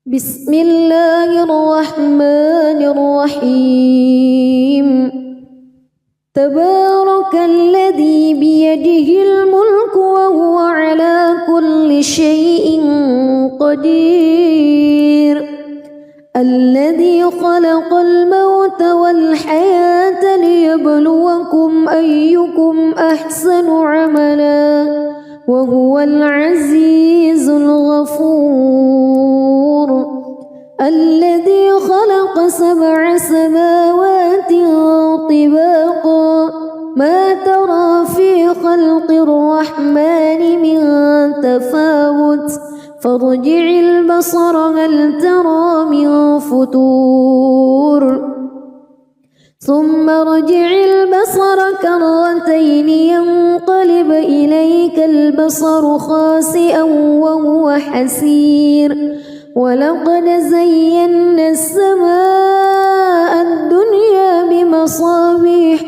بسم الله الرحمن الرحيم تبارك الذي بيده الملك وهو على كل شيء قدير الذي خلق الموت والحياة ليبلوكم أيكم أحسن عملا وهو العزيز الغفور الذي خلق 7 سماوات طباقا ما ترى في خلق الرحمن من تفاوت فارجع البصر هل ترى من فتور ثم ارجع البصر كرتين ينقلب إليك البصر خاسئا وهو حسير ولقد زينا السماء الدنيا بمصابيح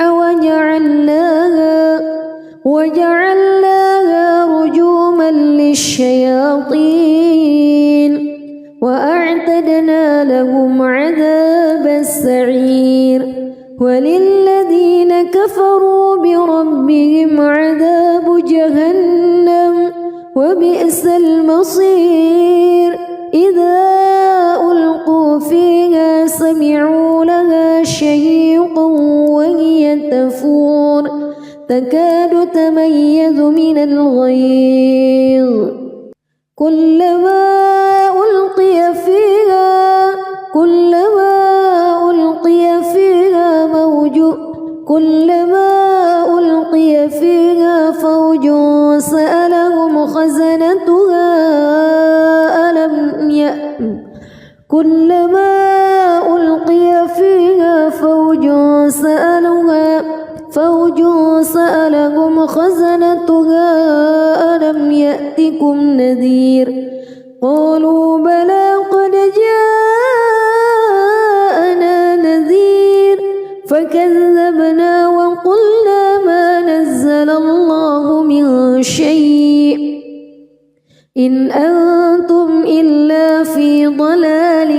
وجعلناها رجوما للشياطين وأعتدنا لهم عذاب السعير وللذين كفروا بربهم عذاب جهنم وبئس المصير إذا ألقوا فيها سمعوا لها شهيقا وهي تفور تكاد تميز من الغيظ كلما ألقي فيها فوج سألهم خزنتها ألم يأتكم نذير قالوا بلى قد جاءنا نذير فكذبنا وقلنا ما نزل الله من شيء إن أنتم إلا في ضلال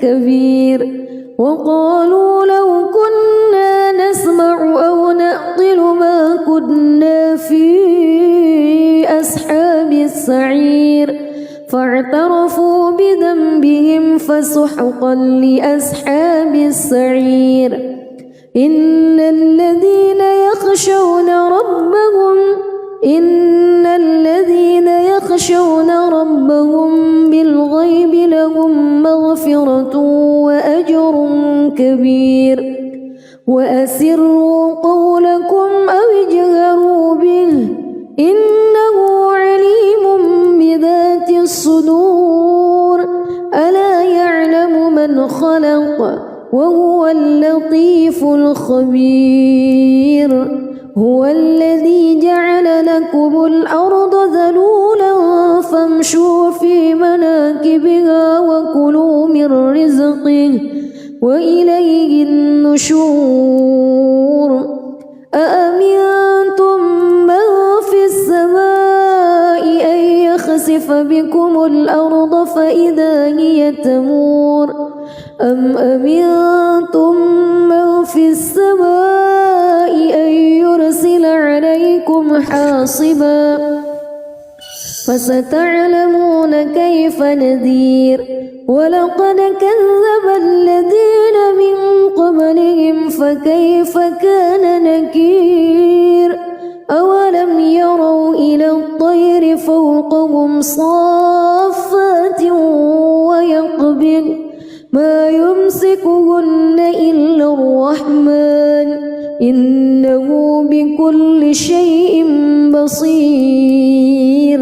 كبير وقالوا لو كنا نسمع أو نعقل ما كنا في أصحاب السعير فاعترفوا بذنبهم فسحقا لأصحاب السعير إن الذين يخشون ربهم بالغيب لهم مغفرة وأجر كبير وأسروا قولكم أو اجهروا به إنه عليم بذات الصدور ألا يعلم من خلق وهو اللطيف الخبير هو الذي جعل لكم الأرض ذلولا فامشوا في مناكبها وكلوا من رزقه وإليه النشور أأمنتم من في السماء أن يخسف بكم الأرض فإذا هي تمور أم أمنتم من في السماء أن يرسل عليكم حاصبا فستعلمون كيف نذير ولقد كذب الذين من قبلهم فكيف كان نكير أولم يروا إلى الطير فوقهم صافات ويقبض ما يمسكهن إلا الرحمن إنه بكل شيء بصير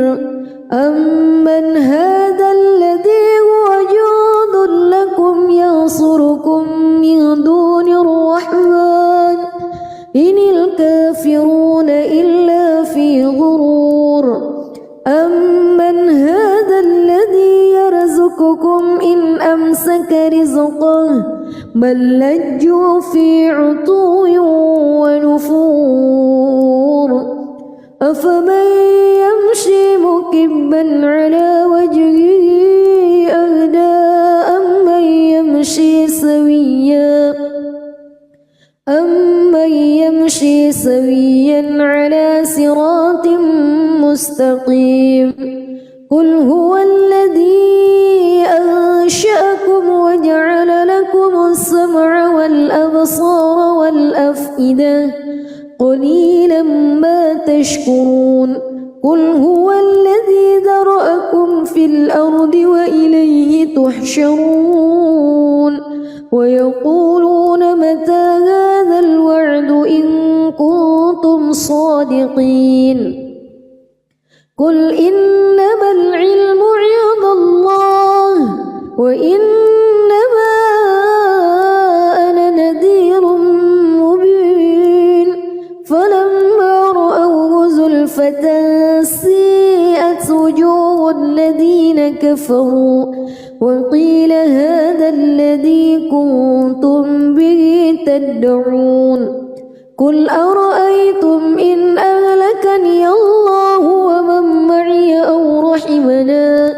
أمن هذا الذي هو جند لكم ينصركم من دون الرحمن إن الكافرون إلا في غرور أمن هذا الذي يرزقكم إن أمسك رزقه بل لجوا في عتو ونفور أفمن يمشي مكبا على وجهه أهدى سويا على صراط مستقيم قل هو الذي أنشأكم وجعل لكم السمع والأبصار والأفئدة قليلا ما تشكرون قل هو الذي ذرأكم في الأرض وإليه تحشرون ويقولون متى هذا الوعد إن كنتم صادقين قل إنما العلم عند الله وإنما أنا نذير مبين فلما رأوه زلفة سيئت وجوه الذين كفروا وقيل هذا الذي كنتم به تدعون قل أرأيتم إن أهلكني الله ومن معي أو رحمنا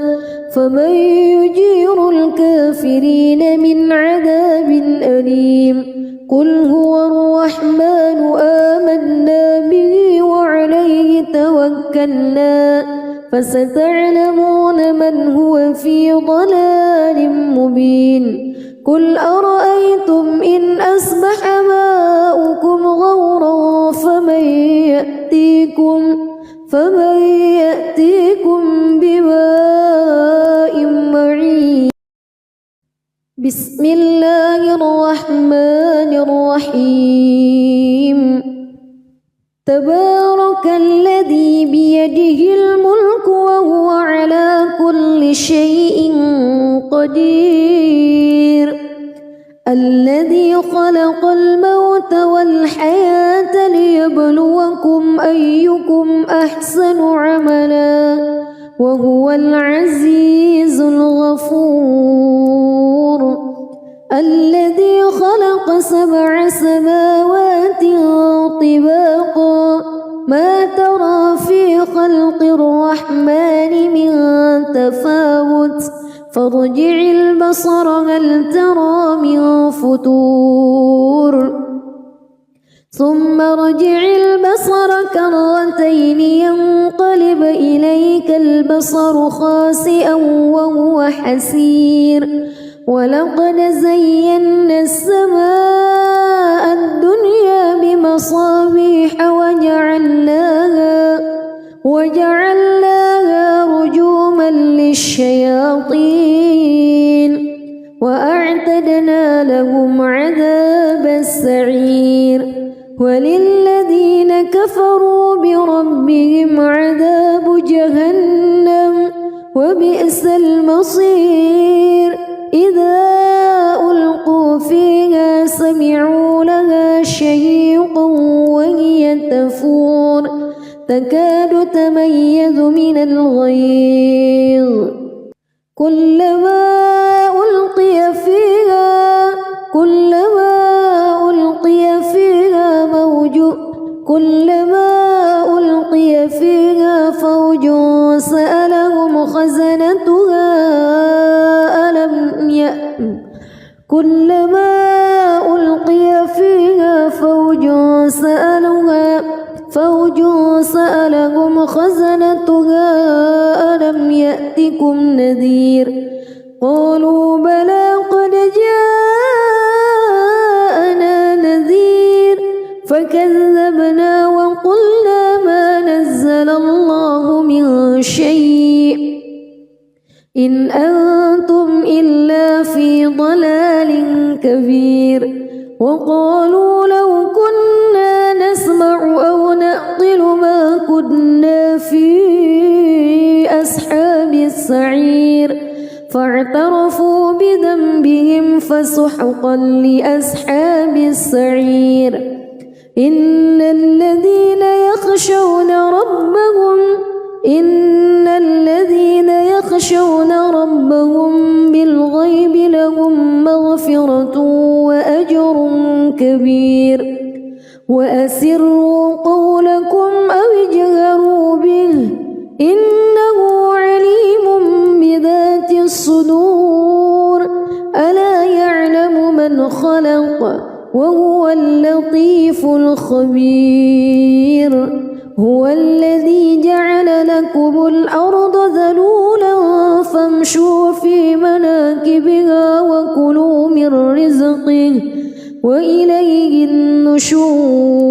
فمن يجير الكافرين من عذاب أليم قل هو الرحمن آمنا به وعليه توكلنا فستعلمون من هو في ضلال مبين قل أرأيتم إن أصبح ماؤكم غورا فمن يأتيكم بماء معين بسم الله الرحمن الرحيم تبارك الذي بيده الملك وهو على كل شيء قدير الذي خلق الموت والحياة ليبلوكم أيكم أحسن عملا وهو العزيز الغفور الذي خلق 7 سماوات طباقا ما ترى في خلق الرحمن من تفاوت فارجع البصر هل ترى من فتور ثم ارجع البصر كرتين ينقلب إليك البصر خاسئا وهو حسير ولقد زينا السماء الدنيا بمصابيح وجعلناها رجوما للشياطين وأعتدنا لهم عذاب السعير وللذين كفروا بربهم عذاب جهنم وبئس المصير إذا ألقوا فيها سمعوا لها شهيقا وهي تفور تكاد تميز من الغيظ كلما ألقي فيها فوج سألهم خزنتها كلما ألقي فيها فوج سألهم خزنتها ألم يأتكم نذير قالوا بلى قد جاءنا نذير فكذبنا وقلنا ما نزل الله من شيء إن أنتم إلا في ضلال كبير وقالوا لو كنا نسمع أو نعقل ما كنا في أصحاب السعير فاعترفوا بذنبهم فسحقا لأصحاب السعير إن الذين يخشون ربهم بالغيب لهم مغفرة وأجر كبير وأسروا قولكم أو اجهروا به إنه عليم بذات الصدور ألا يعلم من خلق وهو اللطيف الخبير هو الذي جعل لكم الأرض ذلولا فامشوا في مناكبها وكلوا من رزقه وإليه النشور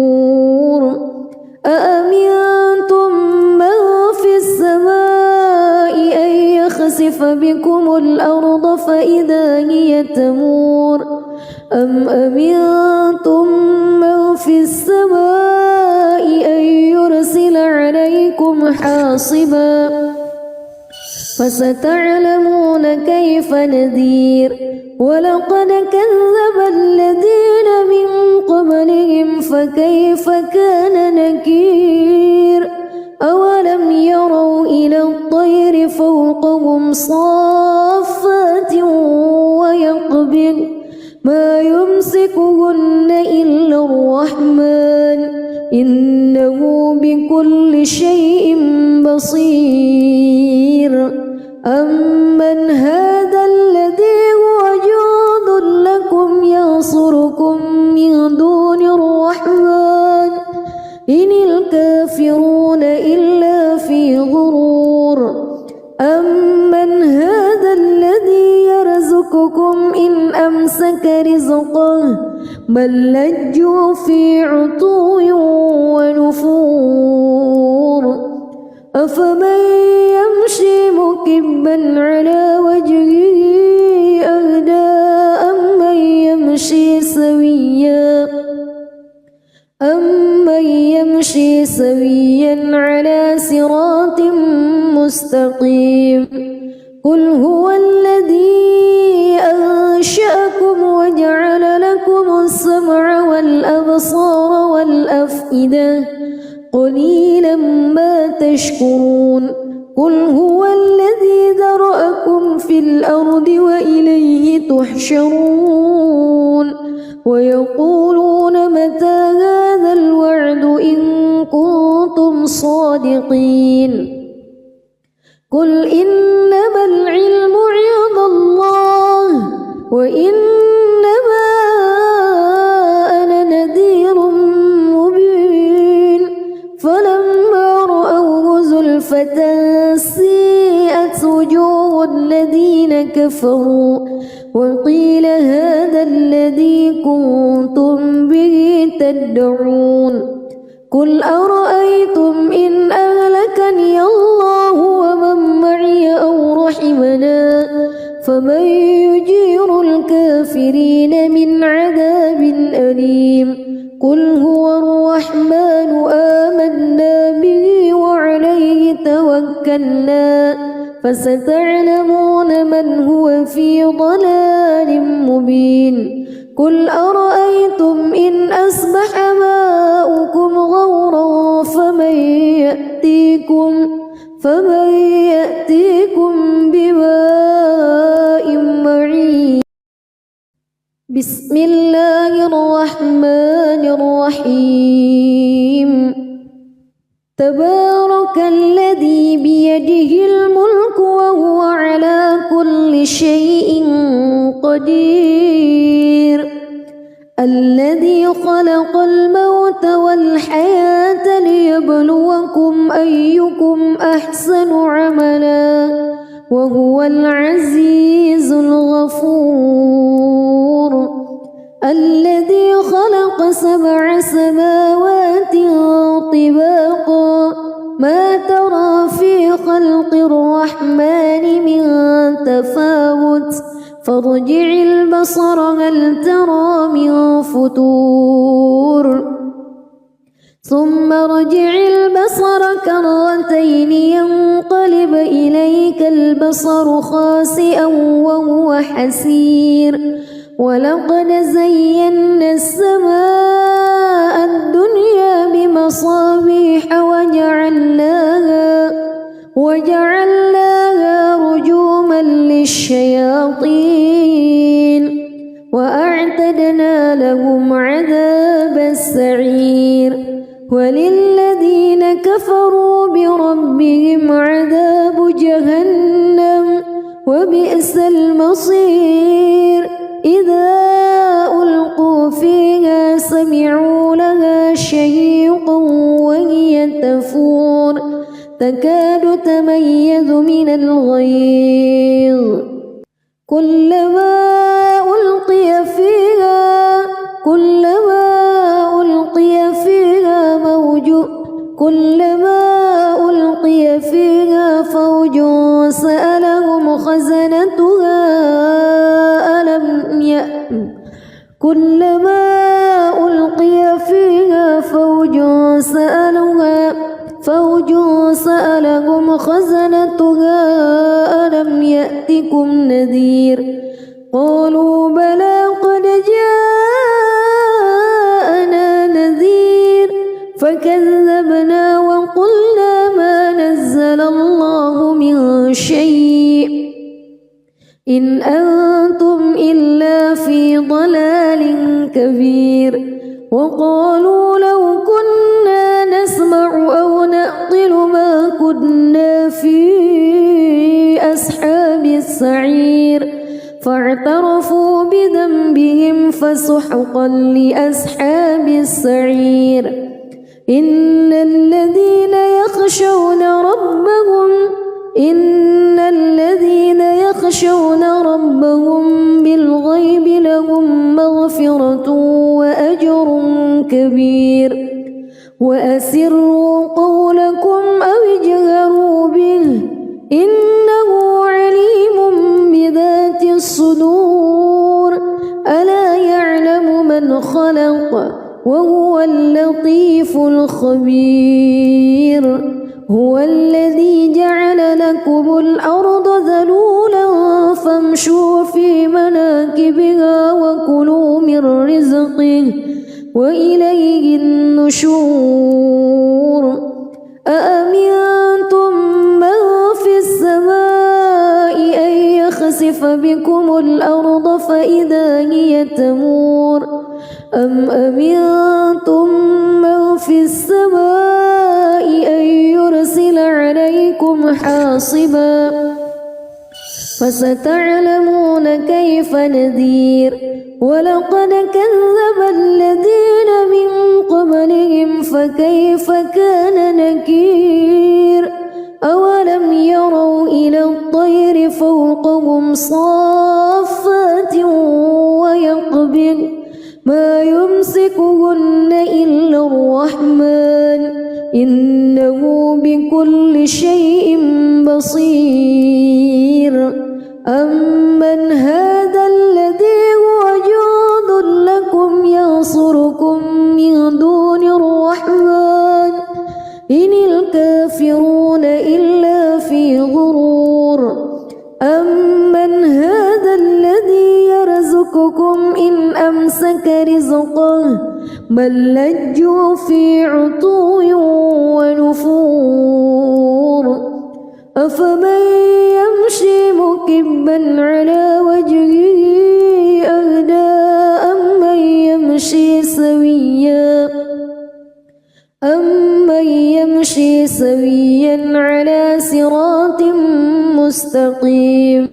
أأمنتم من في السماء أن يخسف بكم الأرض فإذا هي تمور أم أمنتم من في السماء أن يرسل عليكم حاصبا فستعلمون كيف نذير ولقد كذب الذين من قبلهم فكيف كان نكير أولم يروا إلى الطير فوقهم صافات ويقبض ما يمسكهن إلا الرحمن إنه بكل شيء بصير أمن هذا الذي هو جند لكم ينصركم من دون الرحمن إن الكافرون إلا في غرور أمن هذا الذي يرزقكم إن أمسك رزقه بل لجوا في عتو ونفور أفمن يمشي مكبا على وجهه أهدى أمن يمشي سويا على صراط مستقيم قل هو الذي أنشأكم وجعل لكم السمع والأبصار والأفئدة قليلا ما تشكرون قل هو الذي ذرأكم في الأرض وإليه تحشرون ويقولون متى هذا الوعد إن كنتم صادقين قل إنما العلم عند الله وإنما أنا نذير مبين فلما رأوه زلفة سيئت وجوه الذين كفروا وقيل هذا الذي كنتم به تدعون قل أرأيتم إن أهلكني الله ومن معي أو رحمنا فمن يجير الكافرين من عذاب أليم قل هو الرحمن آمنا به وعليه توكلنا فستعلمون من هو في ضلال مبين قل أرأيتم إن أصبح ماؤكم غورا فمن يأتيكم بماء معين بسم الله الرحمن الرحيم تبارك الذي بيده الملك وهو على كل شيء قدير الذي خلق الموت والحياة ليبلوكم أيكم أحسن عملا وهو العزيز الغفور الذي خلق 7 سماوات طباقا ما ترى في خلق الرحمن من تفاوت فارجع البصر هل ترى من فتور ثم ارجع البصر كرتين ينقلب إليك البصر خاسئا وهو حسير ولقد زينا السماء الدنيا بمصابيح وجعلناها رجوما للشياطين وأعتدنا لهم عذاب السعير وللذين كفروا بربهم عذاب جهنم وبئس المصير إذا ألقوا فيها تكاد تميز من الغيظ كلما ألقي فيها فوج سألهم خزنتها ألم يأتكم نذير قالوا بلى قد جاءنا نذير فكذبنا وقلنا ما نزل الله من شيء إن أنتم إلا في ضلال كبير وقالوا لو كنا نسمع أو نعقل ما كنا في أصحاب السعير فاعترفوا بذنبهم فسحقا لأصحاب السعير إن الذين يخشون ربهم بالغيب لهم مغفرة وأجر كبير وأسروا قولكم أو اجهروا به إنه عليم بذات الصدور ألا يعلم من خلق وهو اللطيف الخبير هو الذي جعل لكم الأرض ذلولا فامشوا في مناكبها وكلوا من رزقه وإليه النشور أأمنتم من في السماء أن يخسف بكم الأرض فإذا هي تمور أم أمنتم من في السماء أن يرسل عليكم حاصبا فستعلمون كيف نذير ولقد كذب الذين من قبلهم فكيف كان نكير أولم يروا إلى الطير فوقهم صافات ويقبض ما يمسكهن إلا الرحمن إنه بكل شيء بصير أمن هذا الذي هو جند لكم ينصركم من دون الرحمن إن الكافرون إلا في غرور أمن هذا الذي يرزقكم إن أمسك رزقه بل لجوا في عتو ونفور أفمن يمشي مكبا على وجهه أهدى أمن يمشي سويا على صراط مستقيم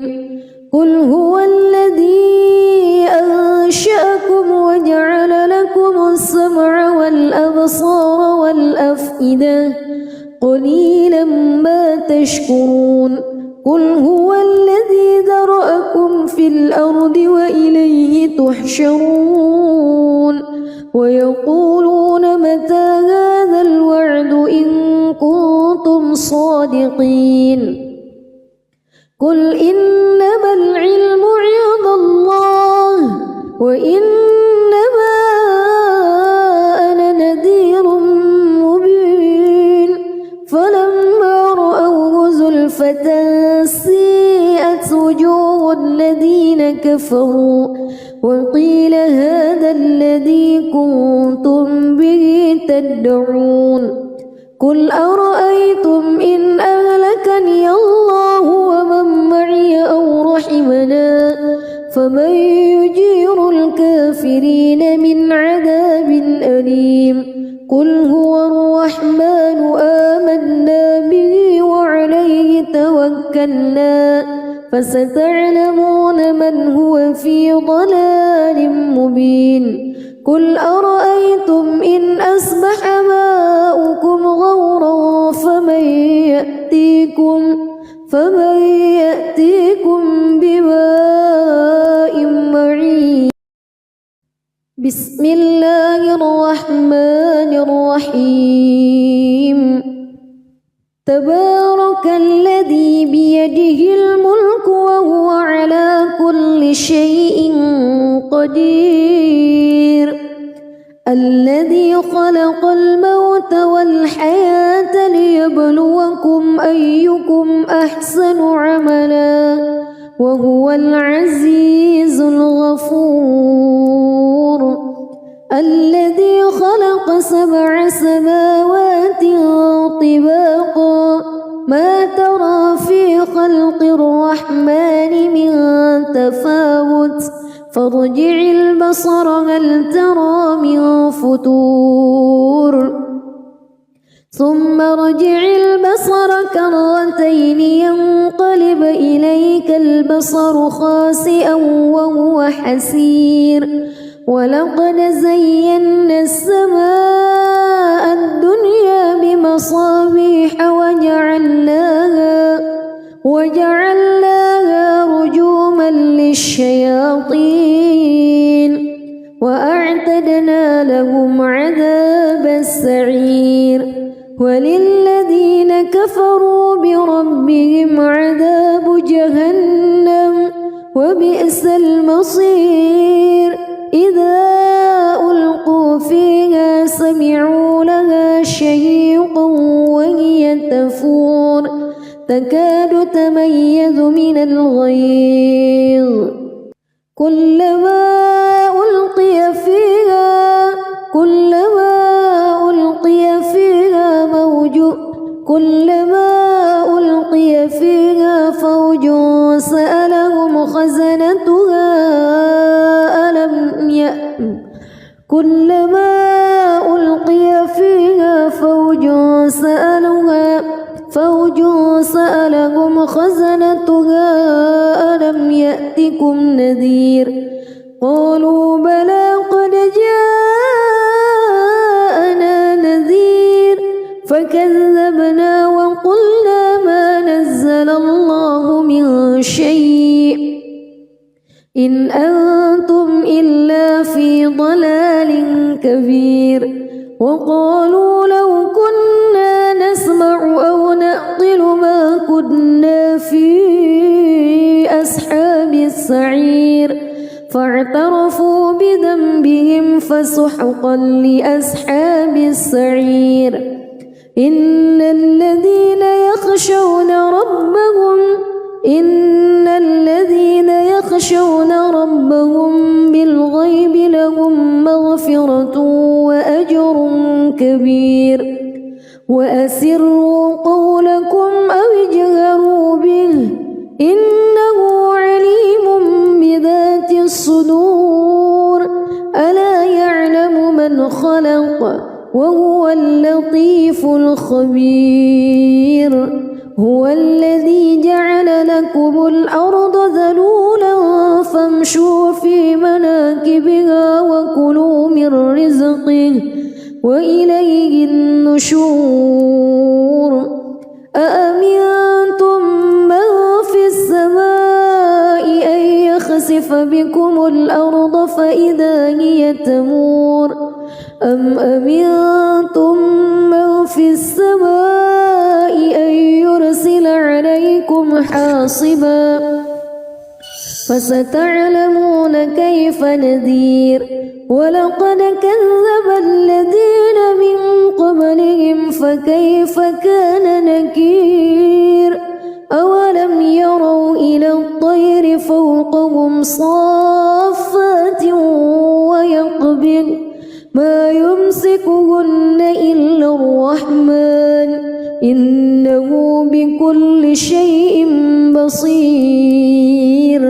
قل هو الذي أنشأكم وجعل لكم السمع والأبصار والأفئدة قليلا ما تشكرون قل هو الذي ذرأكم في الأرض وإليه تحشرون ويقولون متى هذا الوعد إن كنتم صادقين قل إنما العلم عند الله وإنما أنا نذير مبين فلما رأوه زلفة سيئت وجوه الذين كفروا وقيل هذا الذي كنتم به تدعون قل أرأيتم إن أهلكني الله ومن معي أو رحمنا فمن يجير الكافرين من عذاب أليم قل هو الرحمن آمنا به وعليه توكلنا فستعلمون من هو في ضلال مبين قل أرأيتم إن أصبح ماؤكم غورا فمن فمن يأتيكم بماء معين. بسم الله الرحمن الرحيم. تبارك الذي بيده الملك وهو على كل شيء قدير. الذي خلق الموت والحياة ليبلوكم أيكم أحسن عملا وهو العزيز الغفور. الذي خلق 7 سماوات طباقا ما ترى في خلق الرحمن من تفاوت فارجع البصر هل ترى من فطور ثم ارجع البصر كرتين ينقلب إليك البصر خاسئا وهو حسير. ولقد زينا السماء الدنيا بمصابيح وجعلناها رجوما للشياطين وأعتدنا لهم عذاب السعير. وللذين كفروا بربهم عذاب جهنم وبئس المصير. إذا ألقوا فيها سمعوا لها شهيقا وهي تفور تكاد تميز من الغيظ كلما ألقي فيها فوج سألهم خزنتها ألم يأتكم نذير. قالوا بلى قد جاءنا نذير فكذبنا وقلنا ما نزل الله من شيء إن أنتم إلا في ضلال كبير. وقالوا لو كنا نسمع أو نعقل ما كنا في أصحاب السعير فاعترفوا بذنبهم فسحقا لأصحاب السعير. إن الذين يخشون ربهم بالغيب لهم مغفرة وأجر كبير. وأسروا قولكم أو اجهروا به إنه عليم بذات الصدور. ألا يعلم من خلق وهو اللطيف الخبير. هو الذي جعل لكم الأرض ذلولا فامشوا في مناكبها وكلوا من رزقه وإليه النشور. أأمنتم من في السماء أن يخسف بكم الأرض فإذا هي تمور أم أمنتم من في السماء أن يرسل عليكم حاصبا فستعلمون كيف نذير. ولقد كذب الذين من قبلهم فكيف كان نكير. أولم يروا إلى الطير فوقهم صافات ويقبض ما يمسكهن إلا الرحمن إنه بكل شيء بصير.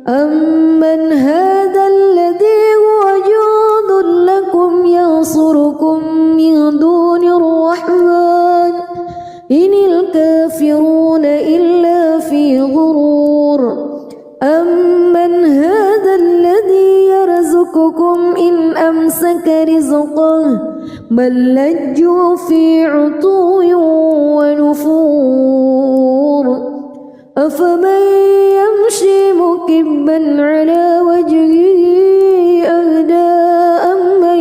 أمن هذا الذي هو جند لكم ينصركم من دون الرحمن إن الكافرون إلا في غرور. أمن هذا الذي يرزقكم إن أمسك رزقه بل لجوا في عتو ونفور أفمن يمشي مكبا على وجهه أهدى أمن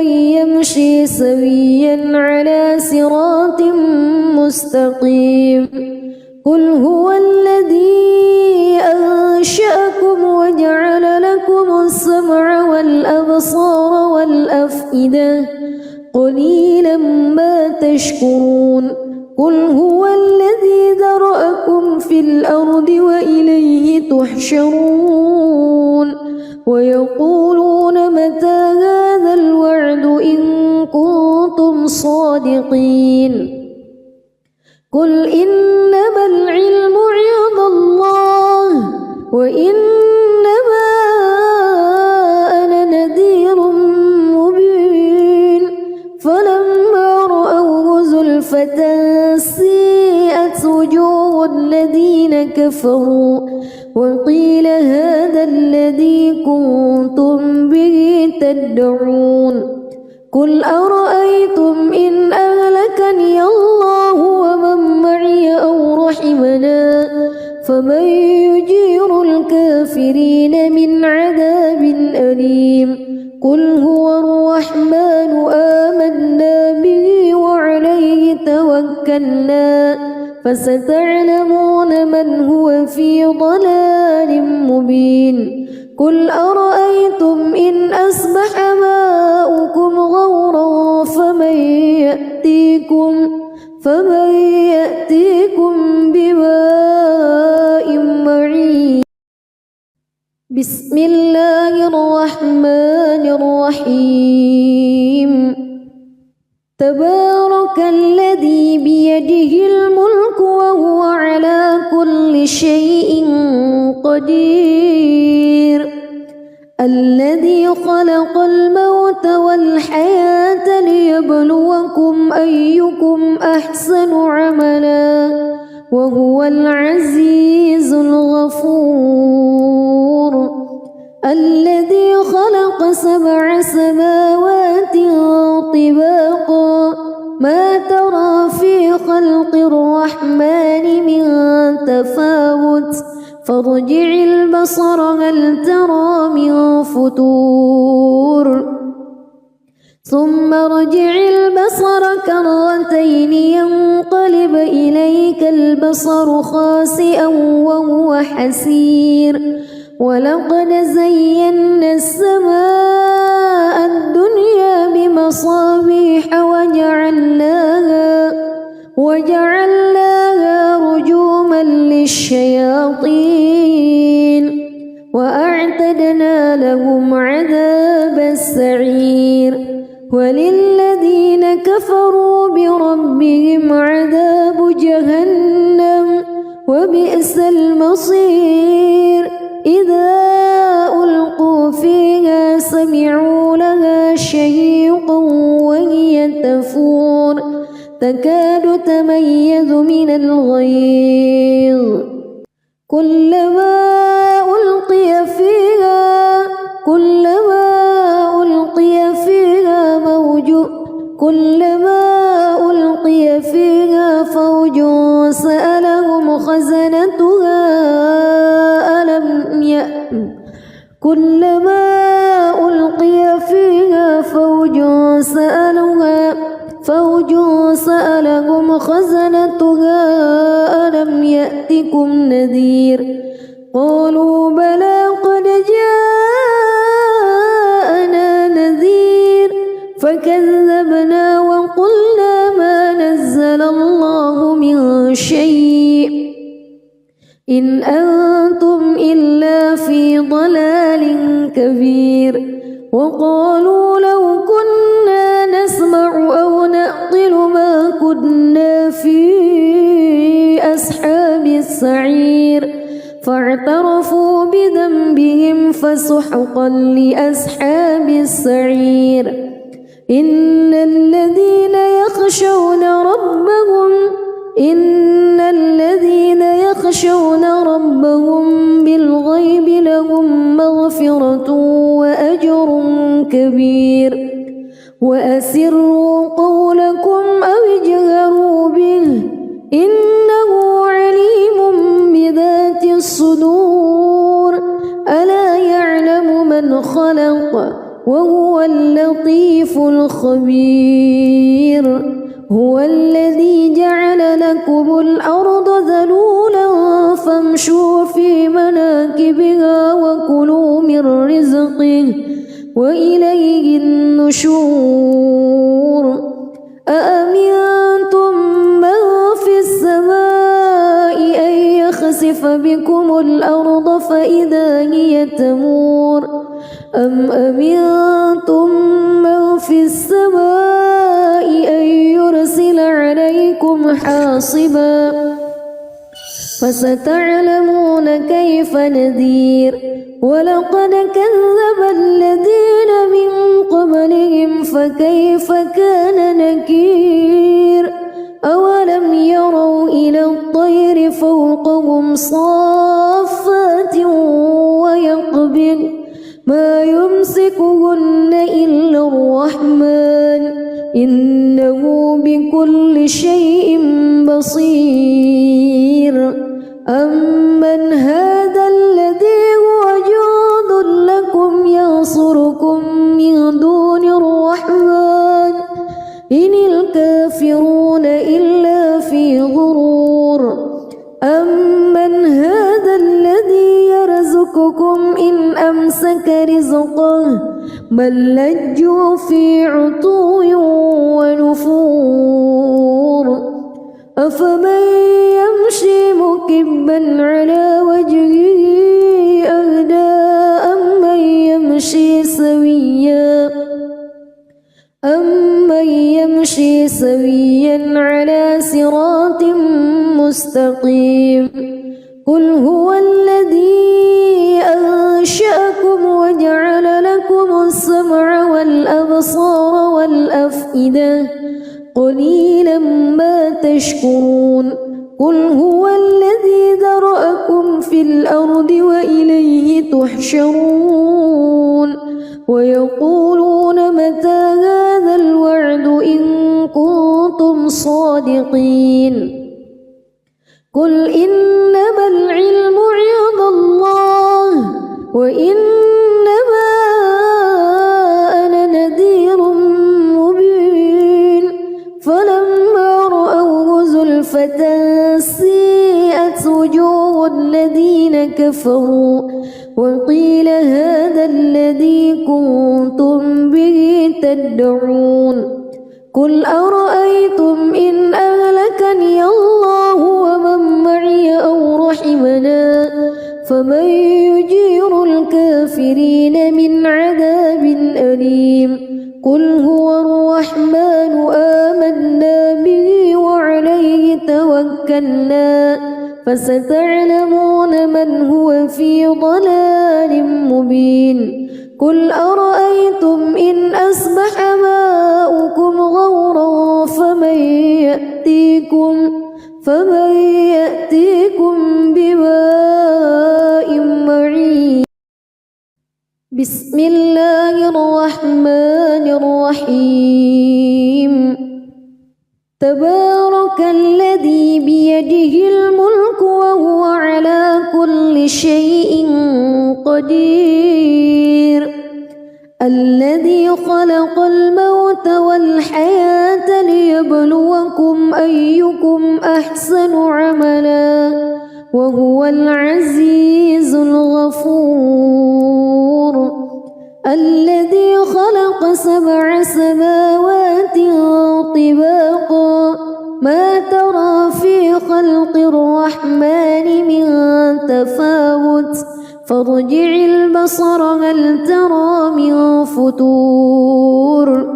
يمشي سويا على صراط مستقيم قل هو الذي أنشأكم وجعل لكم السمع والأبصار والأفئدة قليلا ما تشكرون قل هو الذي ذرأكم في الأرض وإليه تحشرون ويقولون متى هذا الوعد إن كنتم صادقين قل إنما العلم عند الله وإنما أنا نذير مبين فلما رأوه زلفة سيئت وجوه الذين كفروا وقيل هذا الذي كنتم به تدعون قل أرأيتم إن أهلكني الله ومن معي أو رحمنا فمن يجير الكافرين من عذاب أليم قل هو الرحمن آمنا به وعليه توكلنا فستعلمون من هو في ضلال مبين قل أرأيتم إن أصبح ماؤكم غورا فمن يأتيكم بماء معين بسم الله الرحمن الرحيم تبارك الذي بيده الملك وهو على كل شيء قدير الذي خلق الموت والحياة ليبلوكم أيكم أحسن عملا وهو العزيز الغفور الذي خلق 7 سماوات طباقا ما ترى في خلق الرحمن من تفاوت فارجع البصر هل ترى من فتور ثم ارجع البصر كرتين ينقلب إليك البصر خاسئا وهو حسير ولقد زينا السماء الدنيا بمصابيح وجعلناها رجوما للشياطين وأعتدنا لهم عذاب السعير وللذين كفروا بربهم عذاب جهنم وبئس المصير إذا ألقوا فيها سمعوا لها شهيقا وهي تفور تكاد تميز من الغيظ كلما ألقي فيها فوج سألهم خزنتها ألم يأتكم نذير قالوا بلى قد جاءنا نذير فكذبنا وقلنا ما نزل الله من شيء إن أنتم إلا في ضلال كبير وقالوا لو كنا نسمع أو نعقل ما كنا في أصحاب السعير فاعترفوا بذنبهم فسحقا لأصحاب السعير إن الذين يخشون ربهم بالغيب لهم مغفرة كبير وأسروا قولكم أو اجهروا به إنه عليم بذات الصدور ألا يعلم من خلق وهو اللطيف الخبير هو الذي جعل لكم الأرض ذلولا فامشوا في مناكبها وكلوا من رزقه وإليه النشور أأمنتم من في السماء أن يخسف بكم الأرض فإذا هي تمور أم أمنتم من في السماء أن يرسل عليكم حاصبا فستعلمون كيف نذير ولقد كذب الذين من قبلهم فكيف كان نكير أولم يروا إلى الطير فوقهم صافات ويقبض ما يمسكهن إلا الرحمن إنه بكل شيء بصير أمن هذا الذي هو جند لكم ينصركم من دون الرحمن إن الكافرون إلا في غرور أمن هذا الذي يرزقكم إن أمسك رزقه بل لجوا في عتو ونفور أفمن يمشي مكبا على وجهه أهدى أمن يمشي سويا على صراط مستقيم قل هو الذي أنشأكم وجعل لكم السمع والأبصار والأفئدة قليلا ما تشكرون قل هو الذي ذرأكم في الأرض وإليه تحشرون ويقولون متى هذا الوعد إن كنتم صادقين قل إنما العلم عند الله وإنما أنا نذير مبين فلما رأوه زلفة سيئت وجوه الذين كفروا وقيل هذا الذي كنتم به تدعون قل أرأيتم إن أهلكني الله ومن معي أو رحمنا فمن يجير الكافرين من عذاب أليم قل هو الرحمن آمنا به وعليه توكلنا فستعلمون من هو في ضلال مبين قل أرأيتم إن أصبح ماؤكم غورا فمن يأتيكم بماء معين بسم الله الرحمن الرحيم تبارك الذي بيده الملك وهو على كل شيء قدير الذي خلق الموت والحياة ليبلوكم أيكم أحسن عملا وهو العزيز الغفور الذي خلق 7 سماوات طباقا ما ترى في خلق الرحمن من تفاوت فارجع البصر هل ترى من فتور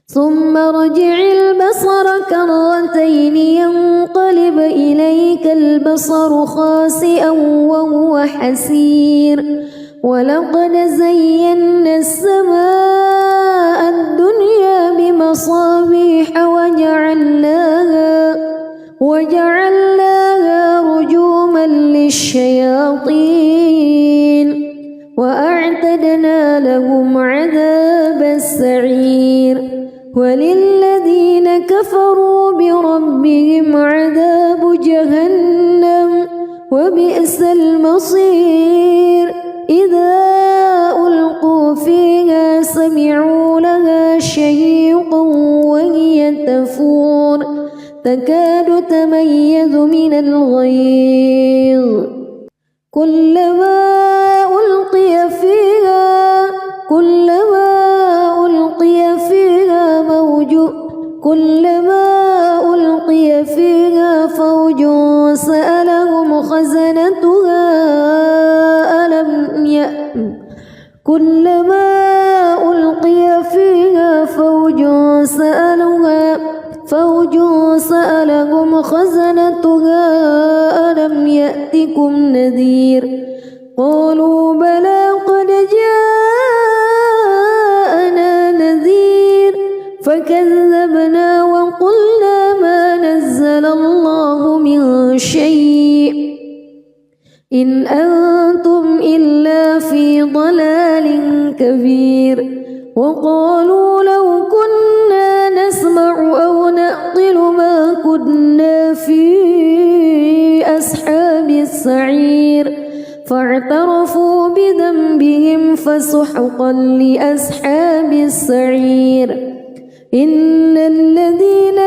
ثم ارجع البصر كرتين ينقلب إليك البصر خاسئا وهو حسير ولقد زينا السماء الدنيا بمصابيح وجعلناها رجوما للشياطين وأعتدنا لهم عذابا وبئس المصير إذا ألقوا فيها سمعوا لها شهيقا وهي تفور تكاد تميز من الغيظ كلما ألقي فيها فوج سألهم خزنتها ألم يأتكم نذير قالوا بلى قد جاءنا نذير فكذبنا وقلنا ما نزل الله من شيء إن أنتم إلا في ضلال كبير وقالوا لو كنا نسمع أو نعقل ما كنا في أصحاب السعير فاعترفوا بذنبهم فسحقا لأصحاب السعير إن الذين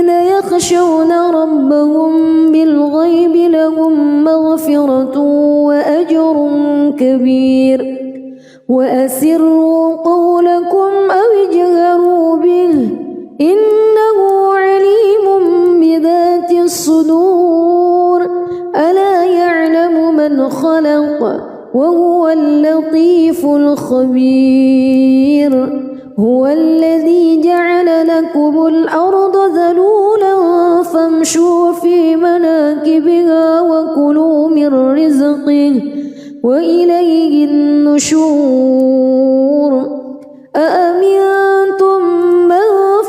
يخشون ربهم بالغيب لهم مغفرة وأجر كبير وأسروا قولكم أو اجهروا به إنه عليم بذات الصدور ألا يعلم من خلق وهو اللطيف الخبير هو الذي جعل لكم الأرض ذلولا فامشوا في مناكبها وكلوا من رزقه وإليه النشور أأمنتم من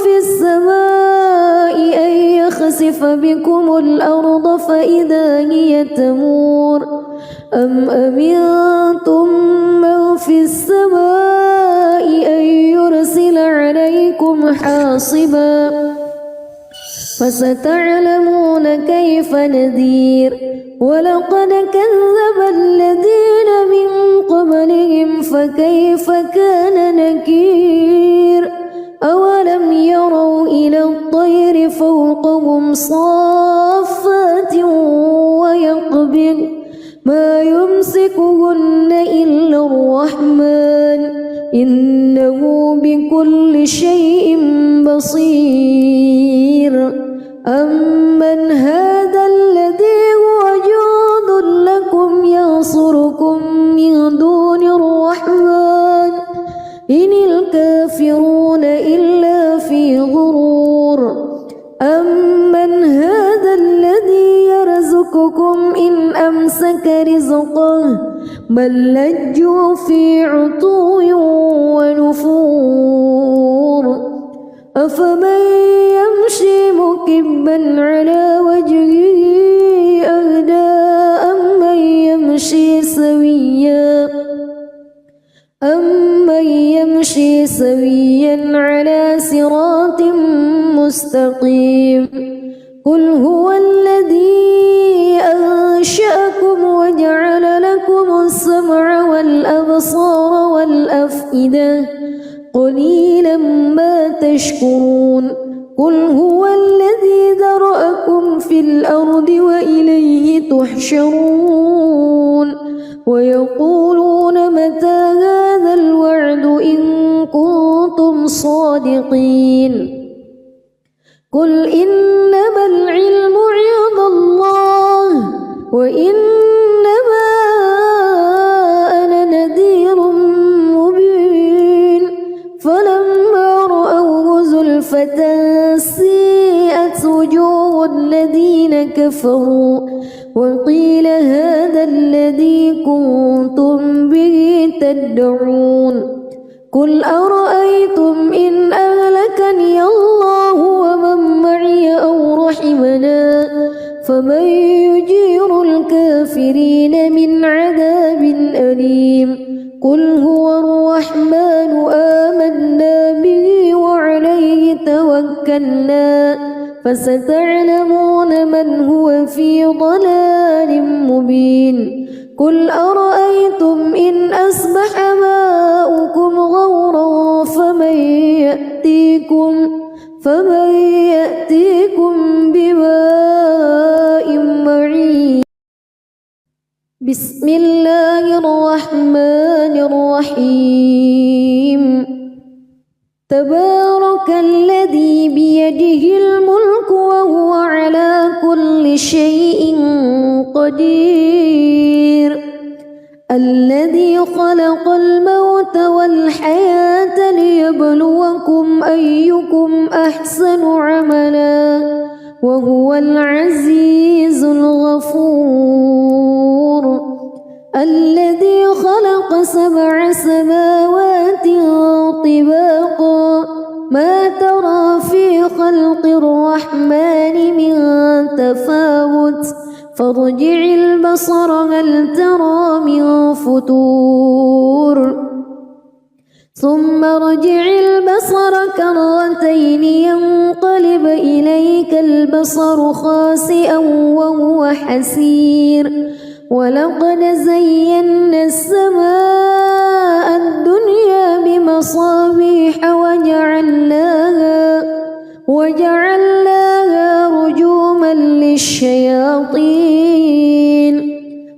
في السماء أن يخسف بكم الأرض فإذا هي تمور أم أمنتم من في السماء أن يرسل عليكم حاصبا فستعلمون كيف نذير ولقد كذب الذين من قبلهم فكيف كان نكير أولم يروا إلى الطير فوقهم صافات ويقبض ما يمسكهن إلا الرحمن إنه بكل شيء بصير أمن هذا الذي هو جند لكم ينصركم من دون الرحمن إن الكافرون إلا في غرور أمن هذا الذي يرزقكم إن أمسك رزقه بل لجوا في عتو ونفور أفمن يمشي مكبا على وجهه أهدى أمن يمشي سويا على صراط مستقيم قل هو الذي أنشأكم وجعل لكم السمع والأبصار والأفئدة قليلا ما تشكرون قل هو الذي ذرأكم في الأرض وإليه تحشرون ويقولون متى هذا الوعد إن كنتم صادقين قل إنما العلم عند الله وإنما أنا نذير مبين فلما رأوه زلفة سيئت وجوه الذين كفروا وقيل هذا الذي كنتم به تدعون قل أرأيتم إن أهلكني الله ومن معي أو رحمنا فمن يجير الكافرين من عذاب أليم قل هو الرحمن آمنا به وعليه توكلنا فستعلمون من هو في ضلال مبين قل أرأيتم إن أصبح ماؤكم غورا فمن يأتيكم بماء معين بسم الله الرحمن الرحيم تبارك الذي بيده الملك وهو على كل شيء قدير الذي خلق الموت والحياة ليبلوكم أيكم أحسن عملا وهو العزيز الغفور الذي خلق 7 سماوات طباقا ما ترى في خلق الرحمن من تفاوت فارجع البصر هل ترى من فتور ثم ارجع البصر كرتين ينقلب إليك البصر خاسئا وهو حسير ولقد زينا السماء الدنيا بمصابيح وجعلناها رجوما للشياطين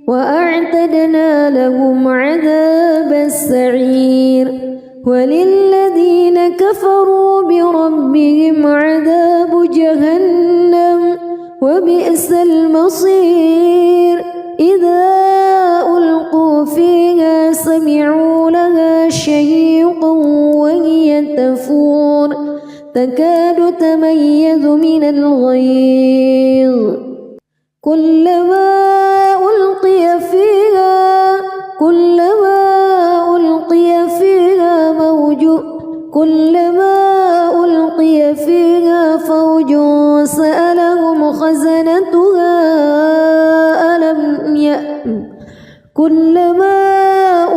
وأعتدنا لهم عذاب السعير وللذين كفروا بربهم عذاب جهنم وبئس المصير إذا ألقوا فيها سمعوا لها شهيقا وهي تفور تكاد تميز من الغيظ كلما ألقي فيها فوج سألهم خزنتها كلما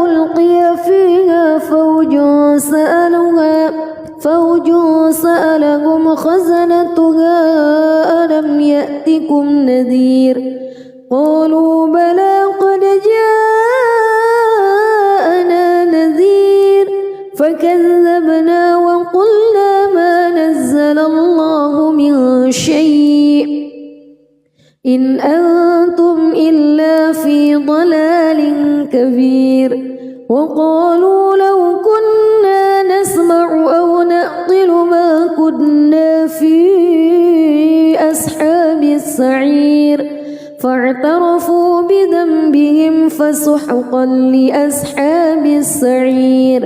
ألقي فيها فوج سألهم خزنتها ألم يأتكم نذير قالوا بلى قد جاءنا نذير فكذبنا وقلنا ما نزل الله من شيء إن أنتم إلا في ضلال كبير وقالوا لو كنا نسمع أو نعقل ما كنا في أصحاب السعير فاعترفوا بذنبهم فسحقا لأصحاب السعير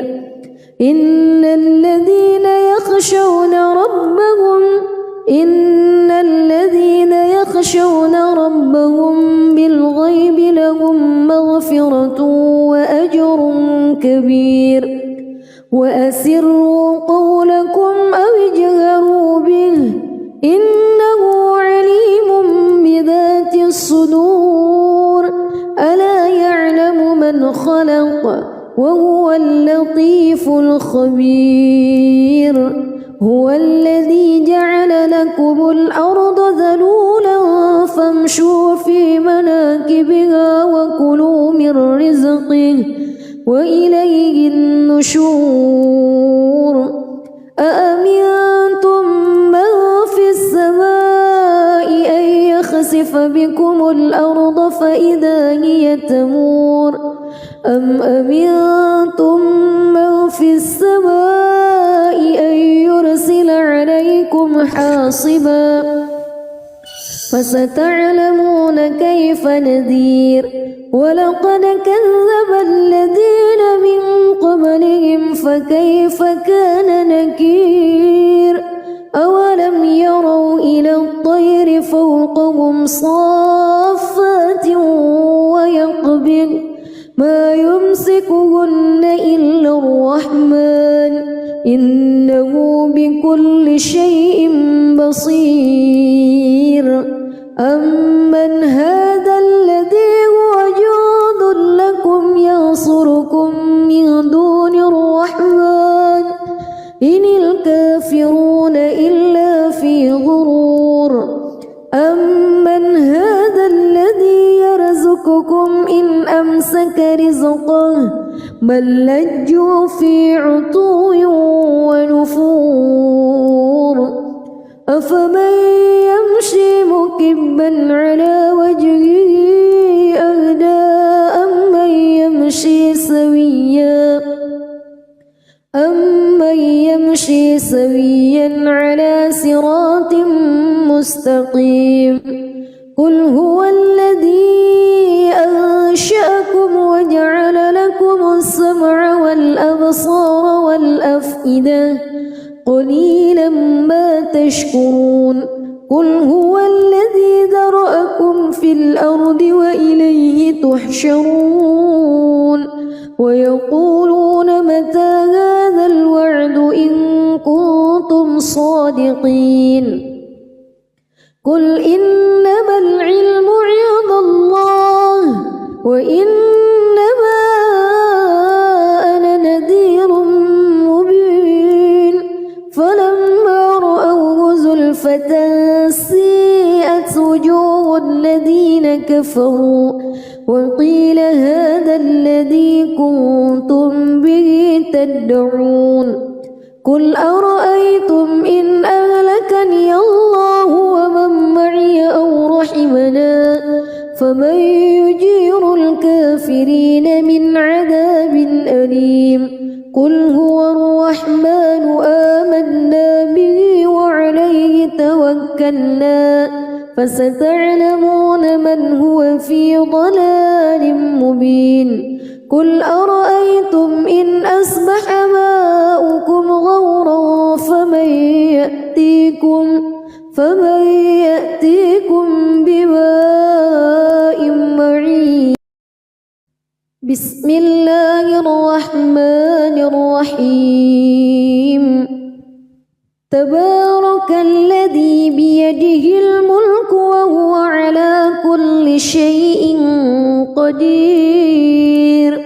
إن الذين يخشون ربهم بالغيب لهم مغفرة وأجر كبير وأسروا قولكم أو اجهروا به إنه عليم بذات الصدور ألا يعلم من خلق وهو اللطيف الخبير هو الذي جعل لكم الأرض ذلولا فامشوا في مناكبها وكلوا من رزقه وإليه النشور أأمنتم من في السماء أن يخسف بكم الأرض فإذا هي تمور أم أمنتم من في السماء أن يرسل عليكم حاصبا فستعلمون كيف نذير ولقد كذب الذين من قبلهم فكيف كان نكير أولم يروا إلى الطير فوقهم صافات ويقبض ما يمسكهن إلا الرحمن إنه بكل شيء بصير أمن هذا الذي هو جند لكم ينصركم من دون الرحمن إن الكافرون إلا في غرور بل لجوا في عتو ونفور أفمن يمشي مكبا على وجهه أهدى أمن يمشي سويا على صراط مستقيم قل هو الذي أنشأكم وجعل لكم السمع والأبصار والأفئدة قليلا ما تشكرون قل هو الذي ذرأكم في الأرض وإليه تحشرون ويقولون متى هذا الوعد إن كنتم صادقين قل إنما العلم عند الله وإنما أنا نذير مبين فلما رأوه زلفة سيئت وجوه الذين كفروا وقيل هذا الذي كنتم به تدعون قل أرأيتم إن أهلكني الله ومن معي أو رحمنا فمن يجير الكافرين من عذاب أليم قل هو الرحمن آمنا به وعليه توكلنا فستعلمون من هو في ضلال مبين قل أرأيتم إن أصبح ماؤكم غورا فمن يأتيكم بماء معين بسم الله الرحمن الرحيم تبارك الذي بيده الملك وهو على كل شيء قدير